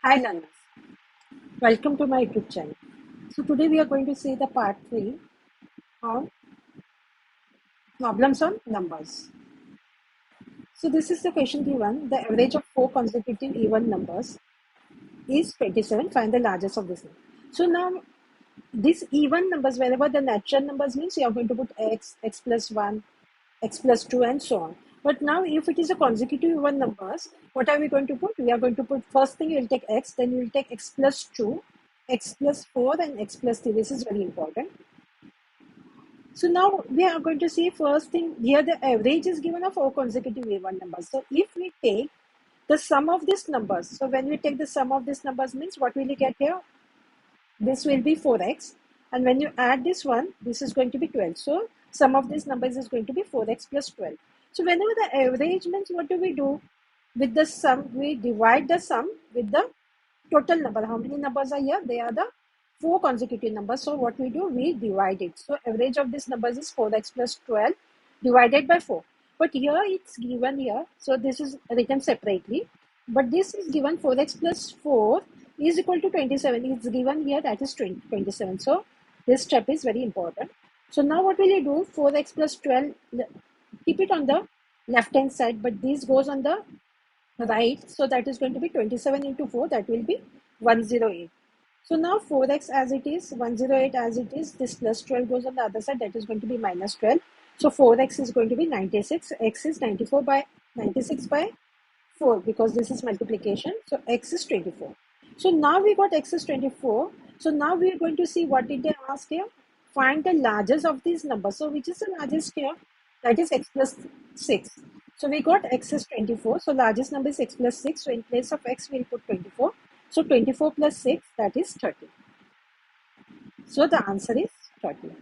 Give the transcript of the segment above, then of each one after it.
Hi learners, welcome to my YouTube channel. So today we are going to see the part 3 of problems on numbers. So this is the question given. The average of 4 consecutive even numbers is 27. Find the largest of this number. So now these even numbers, wherever the natural numbers means, you are going to put x plus 1, x plus 2 and so on. But now if it is a consecutive even numbers, what are we going to put? We are going to put, first thing you will take x, then you will take x plus 2, x plus 4 and x plus 3. This is very important. So now we are going to see first thing here, the average is given of 4 consecutive even numbers. So if we take the sum of these numbers, so when we take the sum of these numbers means what will you get here? This will be 4x, and when you add this one, this is going to be 12. So sum of these numbers is going to be 4x plus 12. So whenever the average means, what do we do with the sum? We divide the sum with the total number. How many numbers are here? They are the 4 consecutive numbers. So what we do, we divide it. So average of these numbers is 4x plus 12 divided by 4. But here it's given here, so this is written separately, but this is given 4x plus 4 is equal to 27. It's given here, that is 27. So this step is very important. So now what will you do? 4x plus 12, keep it on the left hand side, but this goes on the right. So that is going to be 27 into 4, that will be 108. So now 4x as it is, 108 as it is, this plus 12 goes on the other side, that is going to be minus 12. So 4x is going to be 96, x is 94 by 96 by 4 because this is multiplication. So x is 24. So now we got x is 24. So now we are going to see what did they ask here. Find the largest of these numbers. So which is the largest here? That is x plus 6. So we got x is 24. So largest number is x plus 6. So in place of x, we'll put 24. So 24 plus 6, that is 30. So the answer is 30.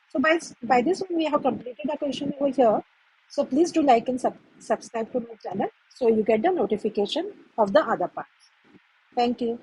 So by this one, we have completed a question over here. So please do like and subscribe to my channel so you get the notification of the other parts. Thank you.